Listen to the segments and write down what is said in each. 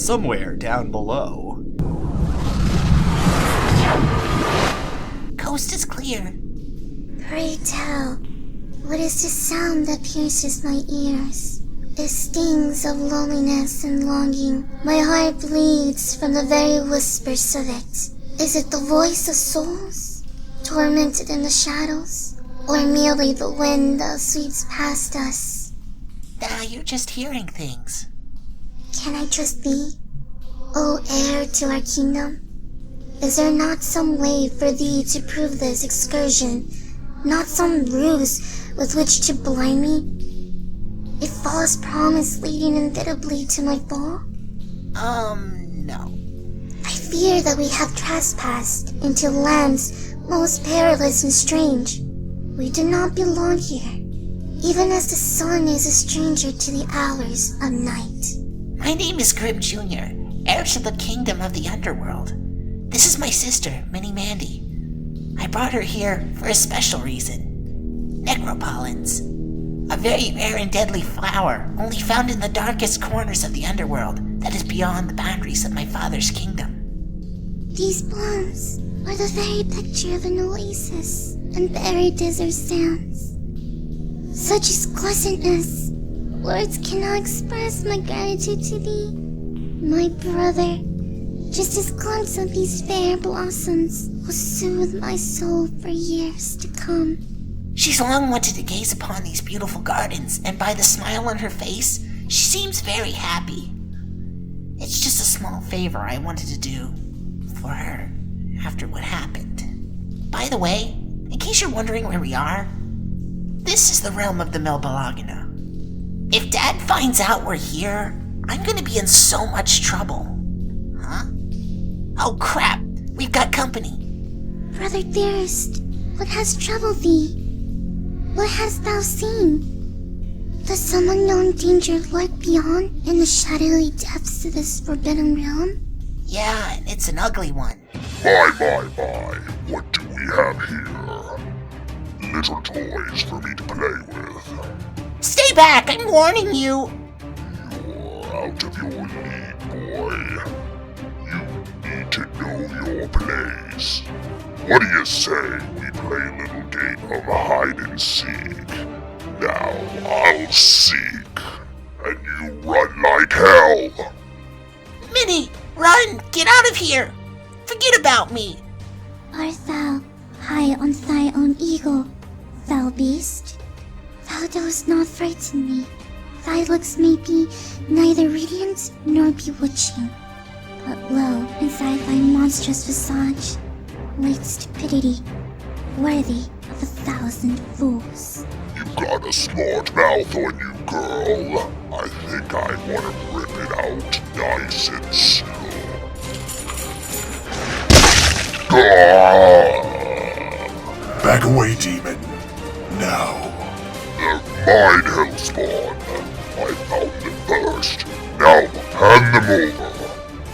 somewhere down below. Coast is clear. Pray tell, what is the sound that pierces my ears? The stings of loneliness and longing. My heart bleeds from the very whispers of it. Is it the voice of souls, tormented in the shadows? Or merely the wind that sweeps past us? Nah, you're just hearing things. Can I trust thee, O heir to our kingdom? Is there not some way for thee to prove this excursion? Not some ruse with which to blind me? A false promise leading inevitably to my fall? No. I fear that we have trespassed into lands most perilous and strange. We do not belong here, even as the sun is a stranger to the hours of night. My name is Grim Jr., heir to the kingdom of the underworld. This is my sister, Minnie Mandy. I brought her here for a special reason. Necropollens. A very rare and deadly flower, only found in the darkest corners of the underworld that is beyond the boundaries of my father's kingdom. These blooms are the very picture of an oasis and buried desert sands. Such exquisiteness, words cannot express my gratitude to thee, my brother. Just as glimpse of these fair blossoms will soothe my soul for years to come. She's long wanted to gaze upon these beautiful gardens, and by the smile on her face, she seems very happy. It's just a small favor I wanted to do for her after what happened. By the way, in case you're wondering where we are, this is the realm of the Melbalagina. If Dad finds out we're here, I'm gonna be in so much trouble. Huh? Oh crap, we've got company. Brother dearest, what has troubled thee? What hast thou seen? Does some unknown danger lurk beyond in the shadowy depths of this forbidden realm? Yeah, and it's an ugly one. My, what do we have here? Little toys for me to play with. Stay back, I'm warning you! You're out of your league, boy. You need to know your place. What do you say we play a little game of hide and seek? Now I'll seek, and you run like hell. Minnie, run! Get out of here! Forget about me! Art thou high on thy own eagle, foul beast? Thou dost not frighten me. Thy looks may be neither radiant nor bewitching, but low inside thy monstrous visage laid stupidity, worthy of 1,000 fools. You've got a smart mouth on you, girl. I think I want to rip it out nice and slow. Back away, demon. Now. They're mine, Hellspawn. I found them first. Now, hand them over.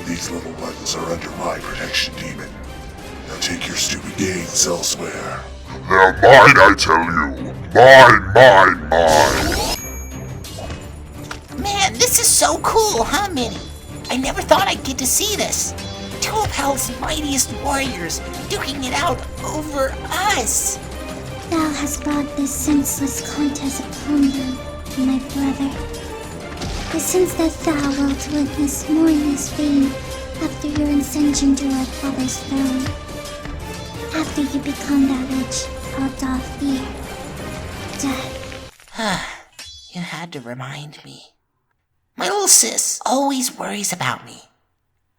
These little ones are under my protection, demon. Now take your stupid games elsewhere. They're mine, I tell you. Mine. Man, this is so cool, huh, Minnie? I never thought I'd get to see this. Two of Hell's mightiest warriors duking it out over us. Thou hast brought this senseless contest upon them, my brother. But since that thou wilt witness mournless fame after your ascension to our father's throne, after you become that which all doth fear, death. You had to remind me. My little sis always worries about me.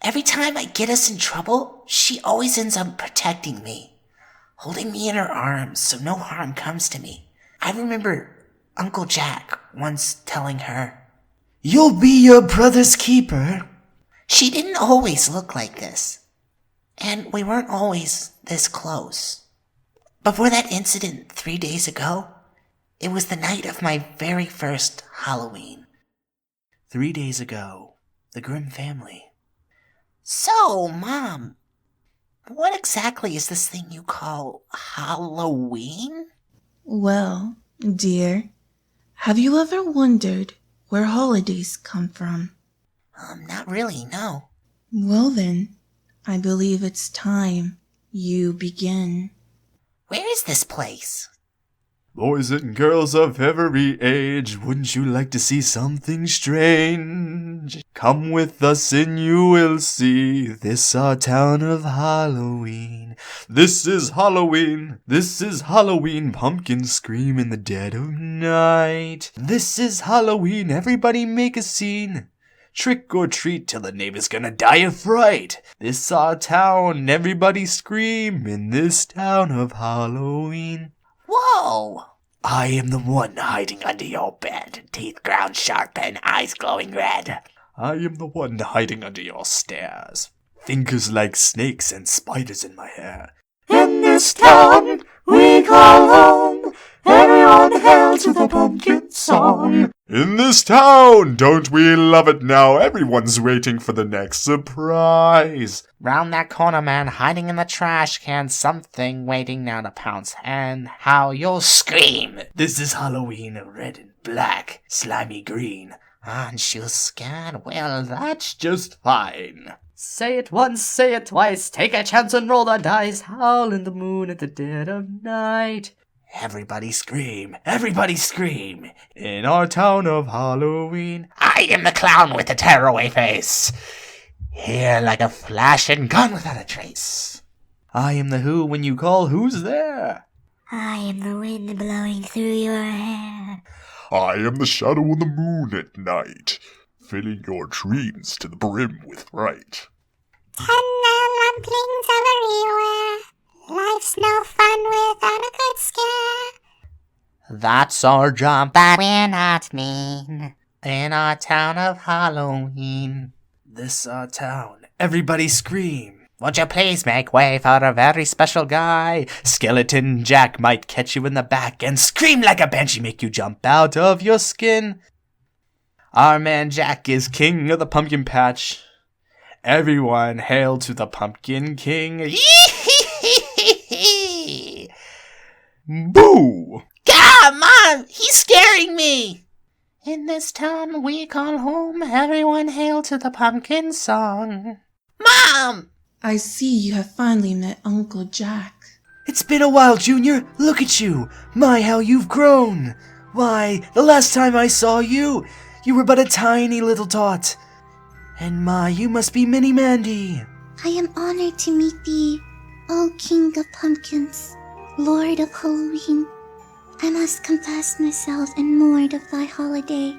Every time I get us in trouble, she always ends up protecting me, holding me in her arms so no harm comes to me. I remember Uncle Jack once telling her, "You'll be your brother's keeper." She didn't always look like this, and we weren't always this close. Before that incident 3 days ago, it was the night of my very first Halloween. 3 days ago, the Grimm family. So, Mom, what exactly is this thing you call Halloween? Well, dear, have you ever wondered where holidays come from? Not really, no. Well then, I believe it's time you begin. Where is this place? Boys and girls of every age, wouldn't you like to see something strange? Come with us and you will see this our town of Halloween. This is Halloween, this is Halloween, pumpkins scream in the dead of night. This is Halloween, everybody make a scene. Trick or treat till the neighbor's gonna die of fright. This our town, everybody scream in this town of Halloween. Whoa! I am the one hiding under your bed, teeth ground sharp and eyes glowing red. I am the one hiding under your stairs, fingers like snakes and spiders in my hair. In this town we call home, everyone hail to the pumpkin song. In this town, don't we love it now? Everyone's waiting for the next surprise. Round that corner, man, hiding in the trash can, something waiting now to pounce, and how you'll scream. This is Halloween, red and black, slimy green. And she was scared. Well, That's just fine. Say it once, say it twice, take a chance and roll the dice, howl in the moon at the dead of night. Everybody scream, in our town of Halloween. I am the clown with the tearaway face, here like a flash and gone without a trace. I am the who when you call, who's there? I am the wind blowing through your hair. I am the shadow on the moon at night, filling your dreams to the brim with fright. Tender lumplings everywhere. Life's no fun without a good scare. That's our job, but we're not mean, in our town of Halloween. This our town, everybody scream. Won't you please make way for a very special guy? Skeleton Jack might catch you in the back and scream like a banshee, make you jump out of your skin. Our man Jack is king of the pumpkin patch. Everyone hail to the pumpkin king. Boo! God, Mom, he's scaring me. In this town we call home, everyone hail to the pumpkin song. Mom! I see you have finally met Uncle Jack. It's been a while, Junior. Look at you. My, how you've grown. Why, the last time I saw you, you were but a tiny little tot. And my, you must be Minnie Mandy. I am honored to meet thee, O King of Pumpkins, Lord of Halloween. I must confess myself enmoored of thy holiday,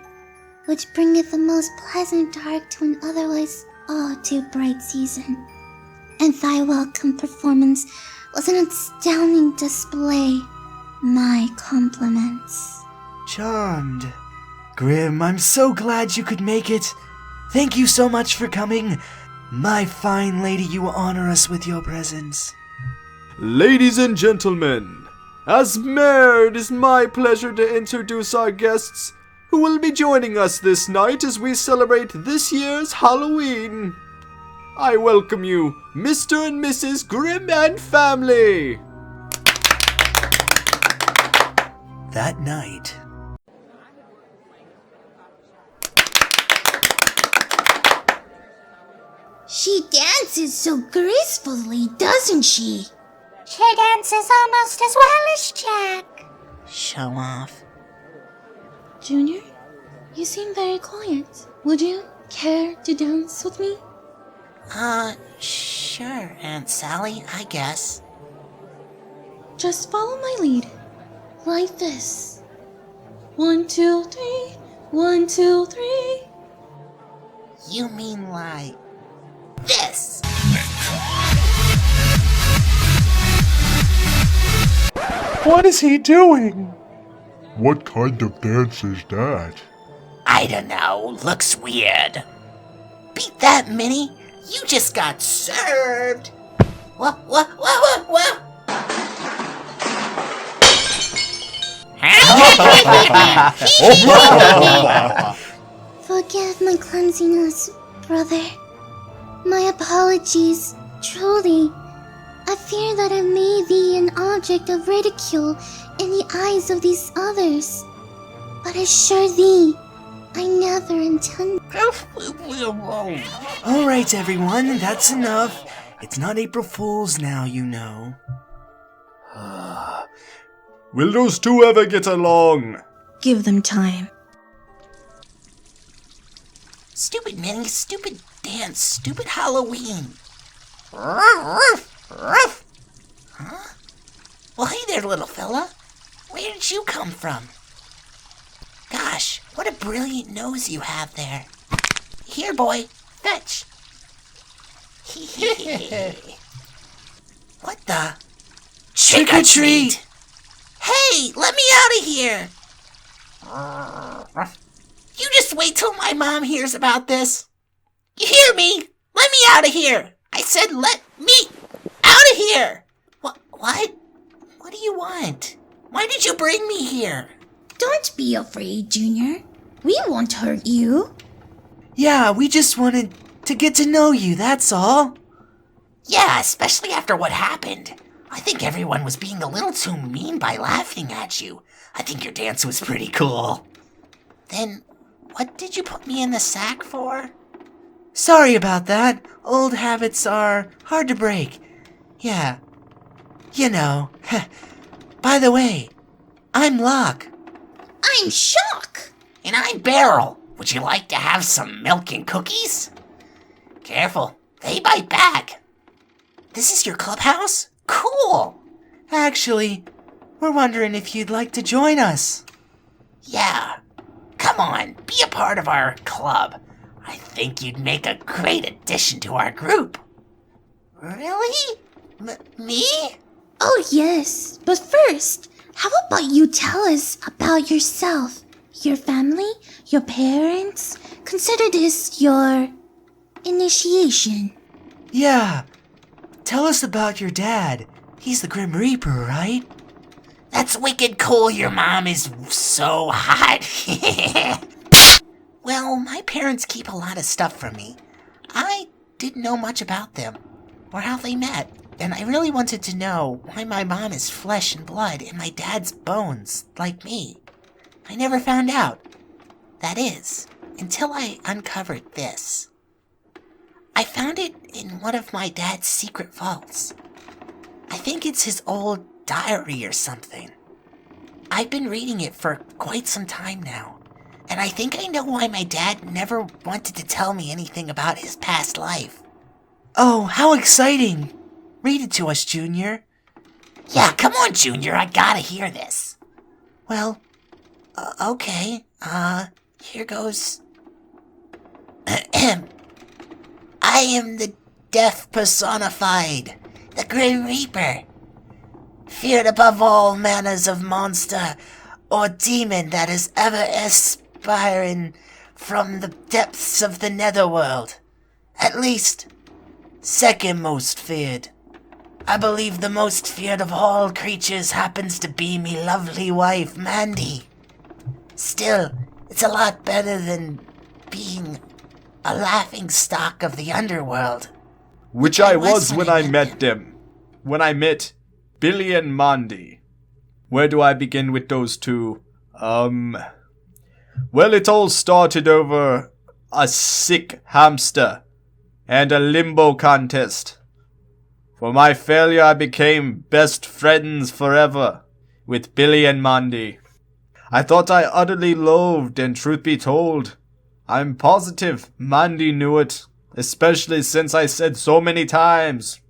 which bringeth the most pleasant dark to an otherwise all too bright season. And thy welcome performance was an astounding display. My compliments. Charmed. Grim, I'm so glad you could make it. Thank you so much for coming. My fine lady, you honor us with your presence. Ladies and gentlemen, as mayor, it is my pleasure to introduce our guests who will be joining us this night as we celebrate this year's Halloween. I welcome you, Mr. and Mrs. Grim and family. That night, She dances so gracefully, doesn't she? She dances almost as well as Jack. Show off. Junior, you seem very quiet. Would you care to dance with me? Sure, Aunt Sally, I guess. Just follow my lead. Like this. 1, 2, 3. 1, 2, 3. You mean like this? what is he doing? What kind of dance is that? I don't know. Looks weird. Beat that, Minnie. You just got served. What? Forgive my clumsiness, brother. My apologies, truly. I fear that I made thee an object of ridicule in the eyes of these others. But assure thee I never intended. Alright, everyone, that's enough. It's not April Fool's now, you know. Will those two ever get along? Give them time. Stupid Minnie, stupid dance, stupid Halloween. Huh? Well, hey there, little fella. Where did you come from? Gosh, what a brilliant nose you have there. Here, boy, fetch. What the? Trick or treat! Hey, let me out of here! You just wait till my mom hears about this. You hear me? Let me out of here! I said let me out of here! What? What do you want? Why did you bring me here? Don't be afraid, Junior. We won't hurt you. Yeah, we just wanted to get to know you, that's all. Yeah, especially after what happened. I think everyone was being a little too mean by laughing at you. I think your dance was pretty cool. Then, what did you put me in the sack for? Sorry about that. Old habits are hard to break. Yeah. You know. By the way, I'm Locke. I'm Shock. And I'm Beryl. Would you like to have some milk and cookies? Careful, they bite back. This is your clubhouse? Cool. Actually, we're wondering if you'd like to join us. Yeah. Come on, be a part of our club. I think you'd make a great addition to our group. Really? Me? Oh, yes. But first, how about you tell us about yourself, your family, your parents? Consider this your initiation. Yeah. Tell us about your dad. He's the Grim Reaper, right? That's wicked cool. Your mom is so hot. Well, my parents keep a lot of stuff from me. I didn't know much about them or how they met, and I really wanted to know why my mom is flesh and blood and my dad's bones, like me. I never found out. That is, until I uncovered this. I found it in one of my dad's secret vaults. I think it's his old diary or something. I've been reading it for quite some time now, and I think I know why my dad never wanted to tell me anything about his past life. Oh, how exciting! Read it to us, Junior. Yeah, come on, Junior, I gotta hear this. Well, Okay, here goes. I am the death personified, the Grim Reaper, feared above all manners of monster or demon that is ever aspiring from the depths of the netherworld. At least, second most feared. I believe the most feared of all creatures happens to be me lovely wife, Mandy. Still, it's a lot better than being a laughing stock of the underworld. which I was when I met them. When I met Billy and Mandy. Where do I begin with those two? Well, it all started over a sick hamster and a limbo contest. For my failure, I became best friends forever with Billy and Mandy. I thought I utterly loathed, and truth be told, I'm positive Mandy knew it, especially since I said so many times,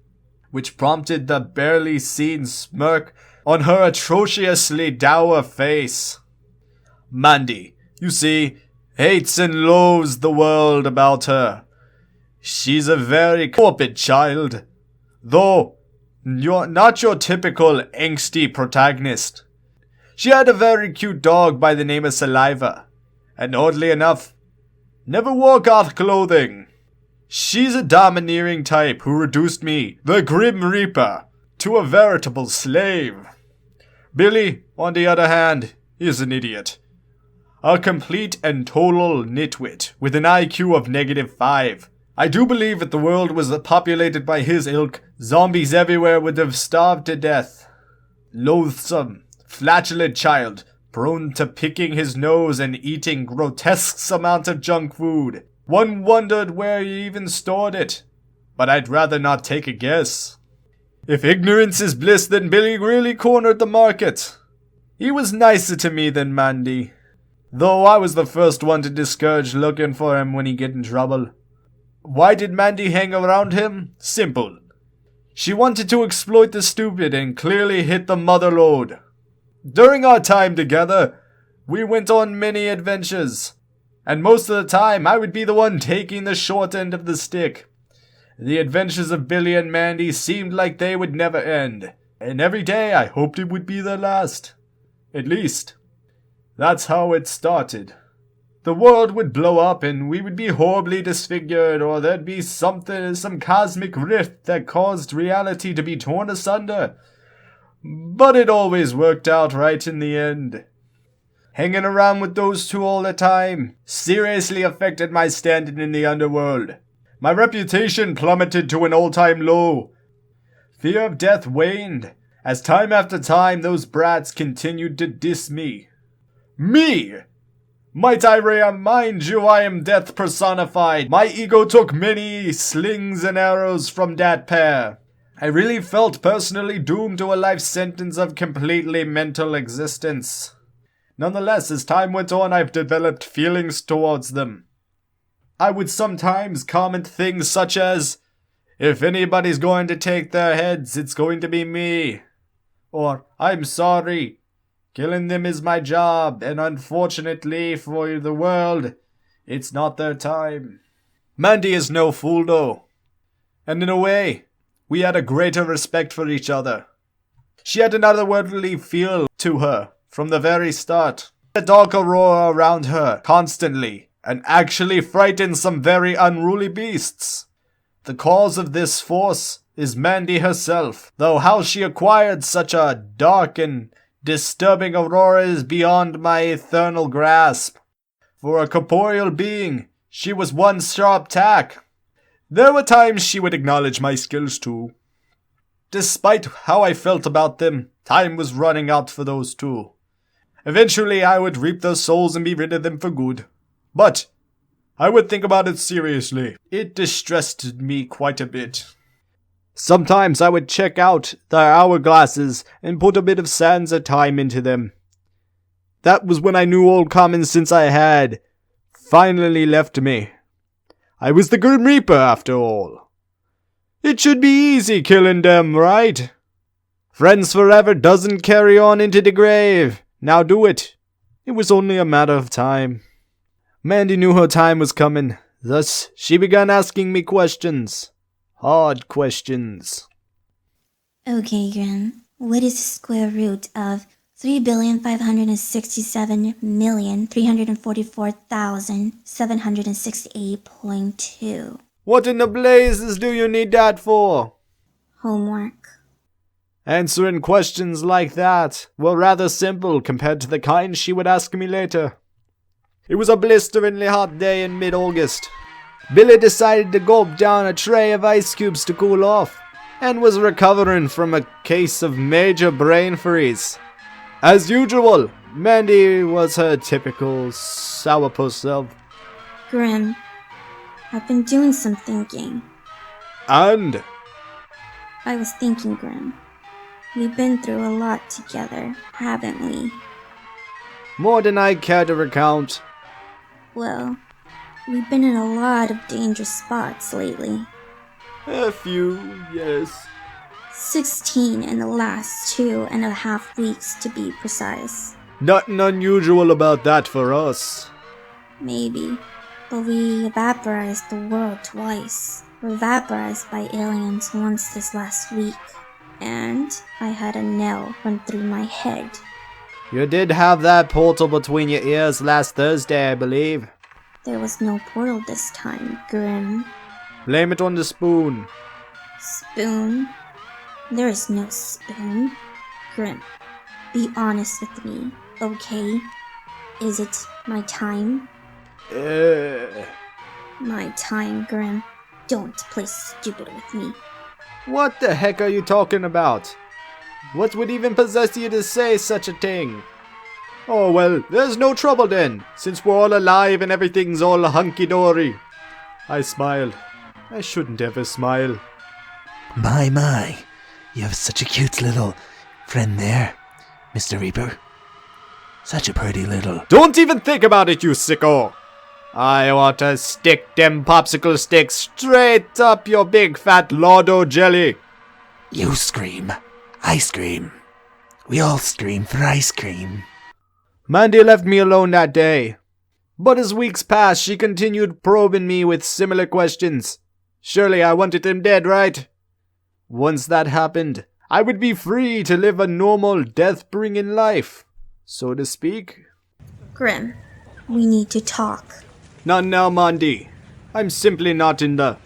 which prompted the barely seen smirk on her atrociously dour face. Mandy, you see, hates and loathes the world about her. She's a very corporate child, though you're not your typical angsty protagonist. She had a very cute dog by the name of Saliva, and oddly enough, never wore goth clothing. She's a domineering type who reduced me, the Grim Reaper, to a veritable slave. Billy, on the other hand, is an idiot. A complete and total nitwit with an IQ of -5. I do believe if the world was populated by his ilk, zombies everywhere would have starved to death. Loathsome, flatulent child, prone to picking his nose and eating grotesque amounts of junk food. One wondered where he even stored it, but I'd rather not take a guess. If ignorance is bliss, then Billy really cornered the market. He was nicer to me than Mandy, though I was the first one to discourage looking for him when he get in trouble. Why did Mandy hang around him? Simple. She wanted to exploit the stupid and clearly hit the mother lode. During our time together, we went on many adventures, and most of the time I would be the one taking the short end of the stick. The adventures of Billy and Mandy seemed like they would never end, and every day I hoped it would be their last. At least, that's how it started. The world would blow up and we would be horribly disfigured, or there'd be some cosmic rift that caused reality to be torn asunder. But it always worked out right in the end. Hanging around with those two all the time seriously affected my standing in the underworld. My reputation plummeted to an all-time low. Fear of death waned, as time after time those brats continued to diss me. Me! Might I remind you I am death personified. My ego took many slings and arrows from that pair. I really felt personally doomed to a life sentence of completely mental existence. Nonetheless, as time went on, I've developed feelings towards them. I would sometimes comment things such as, "If anybody's going to take their heads, it's going to be me." Or, "I'm sorry. Killing them is my job, and unfortunately for the world, it's not their time." Mandy is no fool though. And in a way, we had a greater respect for each other. She had an otherworldly feel to her from the very start. A dark aurora around her constantly, and actually frightened some very unruly beasts. The cause of this force is Mandy herself, though how she acquired such a dark and disturbing aurora is beyond my eternal grasp. For a corporeal being, she was one sharp tack. There were times she would acknowledge my skills too. Despite how I felt about them, time was running out for those two. Eventually I would reap their souls and be rid of them for good. But I would think about it seriously. It distressed me quite a bit. Sometimes I would check out their hourglasses and put a bit of sands of time into them. That was when I knew all common sense I had finally left me. I was the Grim Reaper after all. It should be easy killing them, right? Friends forever doesn't carry on into the grave. Now do it. It was only a matter of time. Mandy knew her time was coming. Thus, she began asking me questions. Hard questions. Okay, Grim. What is the square root of 3,567,344,768.2? What in the blazes do you need that for? Homework. Answering questions like that were rather simple compared to the kind she would ask me later. It was a blisteringly hot day in mid-August. Billy decided to gulp down a tray of ice cubes to cool off, and was recovering from a case of major brain freeze. As usual, Mandy was her typical sourpuss self. Grim, I've been doing some thinking. And? I was thinking, Grim. We've been through a lot together, haven't we? More than I care to recount. Well, we've been in a lot of dangerous spots lately. A few, yes. 16 in the last 2.5 weeks to be precise. Nothing unusual about that for us. Maybe, but we vaporized the world twice. Were vaporized by aliens once this last week. And I had a nail run through my head. You did have that portal between your ears last Thursday, I believe. There was no portal this time, Grim. Blame it on the spoon. Spoon? There is no spoon. Grim, be honest with me, okay? Is it my time? My time, Grim. Don't play stupid with me. What the heck are you talking about? What would even possess you to say such a thing? Oh well, there's no trouble then, since we're all alive and everything's all hunky-dory. I smiled. I shouldn't ever smile. My, you have such a cute little friend there, Mr. Reaper. Such a pretty little... Don't even think about it, you sicko! I want to stick them popsicle sticks straight up your big fat Lordo jelly. You scream, I scream. We all scream for ice cream. Mandy left me alone that day. But as weeks passed, she continued probing me with similar questions. Surely I wanted him dead, right? Once that happened, I would be free to live a normal, death-bringing life, so to speak. Grim, we need to talk. Not now, Mandy. I'm simply not in the...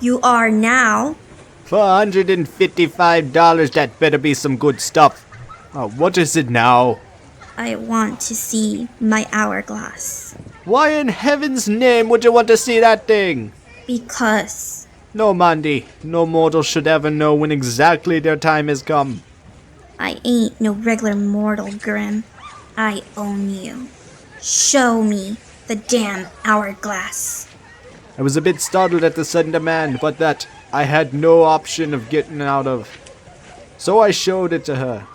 You are now. For $155, that better be some good stuff. What is it now? I want to see my hourglass. Why in heaven's name would you want to see that thing? Because... No, Mandy. No mortal should ever know when exactly their time has come. I ain't no regular mortal, Grim. I own you. Show me the damn hourglass. I was a bit startled at the sudden demand, but that I had no option of getting out of. So I showed it to her.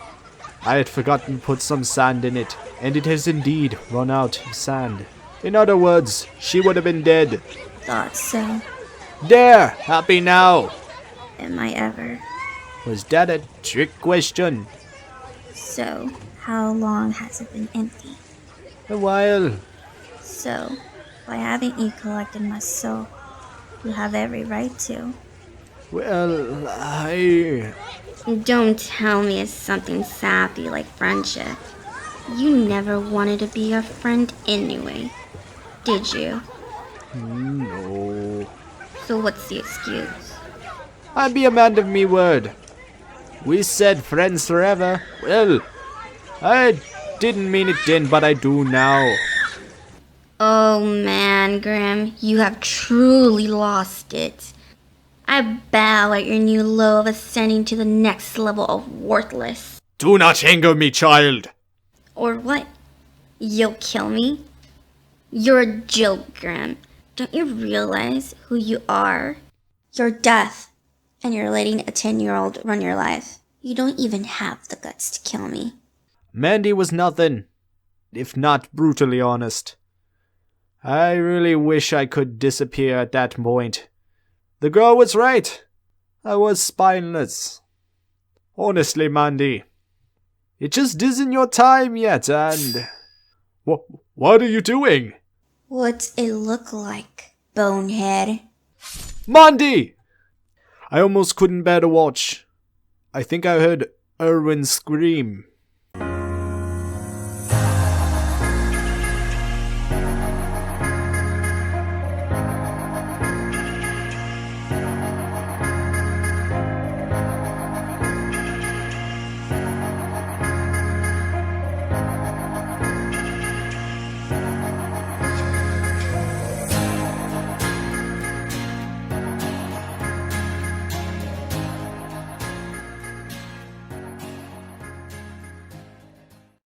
I had forgotten to put some sand in it, and it has indeed run out of sand. In other words, she would have been dead. Thought so. There! Happy now! Am I ever? Was that a trick question? So, how long has it been empty? A while. So, why haven't you collected my soul? You have every right to. Well, Don't tell me it's something sappy like friendship. You never wanted to be a friend anyway, did you? No. So what's the excuse? I be a man of me word. We said friends forever. Well, I didn't mean it then, but I do now. Oh man, Grim, you have truly lost it. I bow at your new low of ascending to the next level of worthless. Do not anger me, child. Or what? You'll kill me? You're a joke, Grim. Don't you realize who you are? You're death, and you're letting a 10-year-old run your life. You don't even have the guts to kill me. Mandy was nothing, if not brutally honest. I really wish I could disappear at that point. The girl was right. I was spineless. Honestly, Mandy, it just isn't your time yet, and... What are you doing? What's it look like, bonehead? Mandy! I almost couldn't bear to watch. I think I heard Erwin scream.